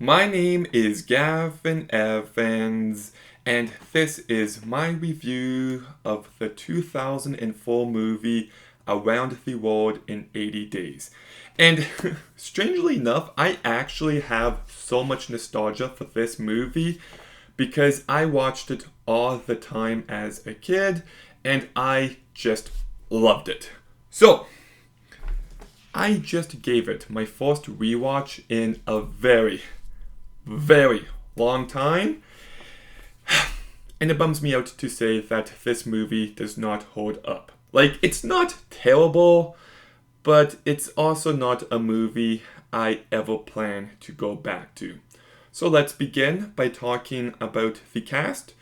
My name is Gavin Evans, and this is my review of the 2004 movie Around the World in 80 Days. And strangely enough, I actually have so much nostalgia for this movie because I watched it all the time as a kid and I just loved it. So, I just gave it my first rewatch in a very long time. And it bums me out to say that this movie does not hold up. Like, it's not terrible, but it's also not a movie I ever plan to go back to. So let's begin by talking about the cast.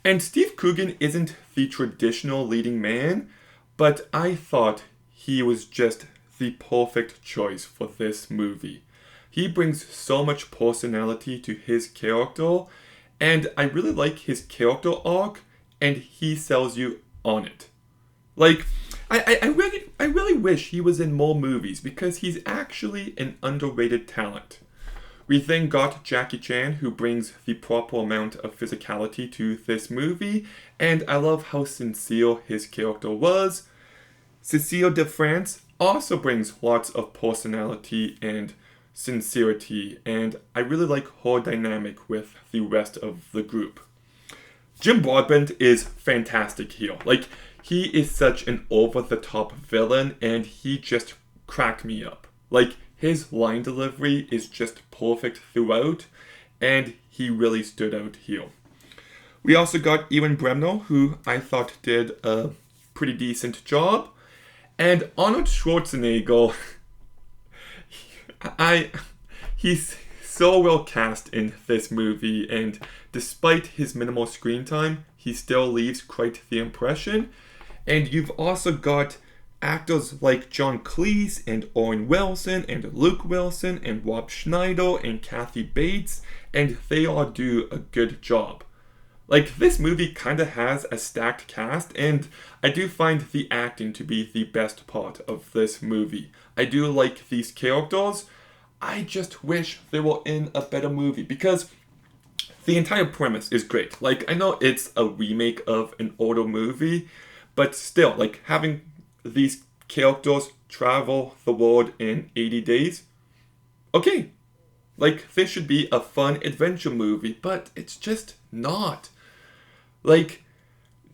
And Steve Coogan isn't the traditional leading man, but I thought he was just the perfect choice for this movie. He brings so much personality to his character, and I really like his character arc, and he sells you on it. Like, I really wish he was in more movies because he's actually an underrated talent. We then got Jackie Chan, who brings the proper amount of physicality to this movie, and I love how sincere his character was. Cecile de France also brings lots of personality and sincerity, and I really like her dynamic with the rest of the group. Jim Broadbent is fantastic here. Like, he is such an over the top villain, and he just cracked me up. Like, his line delivery is just perfect throughout, and he really stood out here. We also got Ewan Bremner, who I thought did a pretty decent job, and Arnold Schwarzenegger. I he's so well cast in this movie, and despite his minimal screen time, he still leaves quite the impression. And you've also got actors like John Cleese and Owen Wilson and Luke Wilson and Rob Schneider and Kathy Bates, and they all do a good job. Like, this movie kind of has a stacked cast, and I do find the acting to be the best part of this movie. I do like these characters. I just wish they were in a better movie because the entire premise is great. Like, I know it's a remake of an older movie, but still, like, having these characters travel the world in 80 days, okay. Like, this should be a fun adventure movie, but it's just not. Like,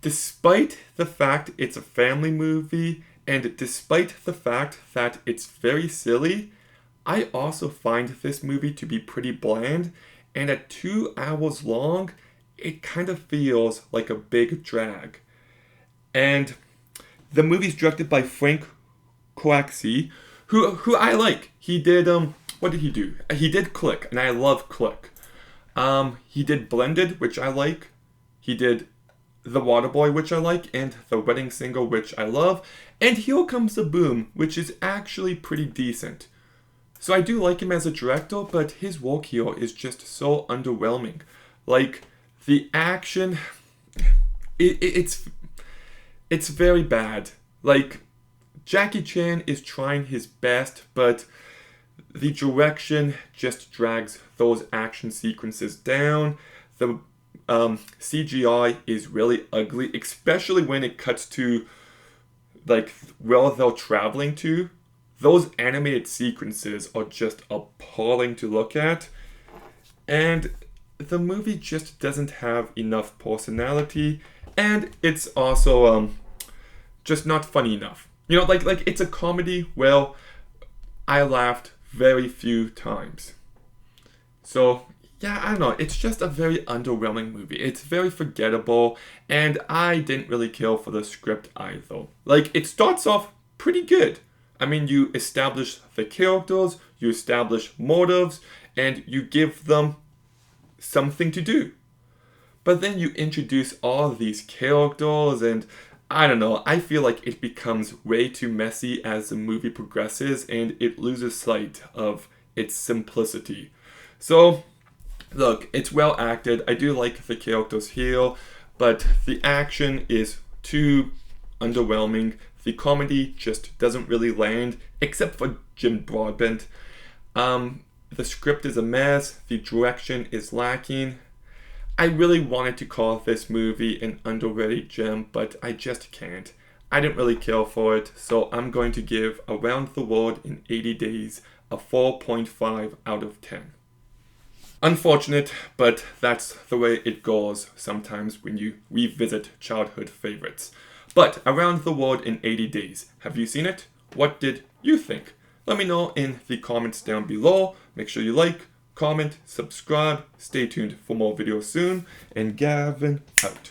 despite the fact it's a family movie, and despite the fact that it's very silly, I also find this movie to be pretty bland, and at 2 hours long, it kind of feels like a big drag. And the movie's directed by Frank Coaxi, who I like. He did what did he do? He did Click, and I love Click. He did Blended, which I like. He did The Waterboy, which I like, and The Wedding Singer, which I love, and Here Comes the Boom, which is actually pretty decent. So I do like him as a director, but his work here is just so underwhelming. Like, the action, it's very bad. Like, Jackie Chan is trying his best, but the direction just drags those action sequences down. The CGI is really ugly, especially when it cuts to, like, where they're traveling to. Those animated sequences are just appalling to look at. And the movie just doesn't have enough personality, and it's also just not funny enough. You know, like it's a comedy. Well, I laughed very few times. So yeah, I don't know. It's just a very underwhelming movie. It's very forgettable, and I didn't really care for the script either. Like, it starts off pretty good. I mean, you establish the characters, you establish motives, and you give them something to do. But then you introduce all these characters, and I don't know, I feel like it becomes way too messy as the movie progresses, and it loses sight of its simplicity. So, look, it's well acted. I do like the characters here, but the action is too underwhelming. The comedy just doesn't really land, except for Jim Broadbent. The script is a mess, the direction is lacking. I really wanted to call this movie an underrated gem, but I just can't. I didn't really care for it, so I'm going to give Around the World in 80 Days a 4.5 out of 10. Unfortunate, but that's the way it goes sometimes when you revisit childhood favorites. But Around the World in 80 Days, have you seen it? What did you think? Let me know in the comments down below. Make sure you like, comment, subscribe. Stay tuned for more videos soon. And Gavin out.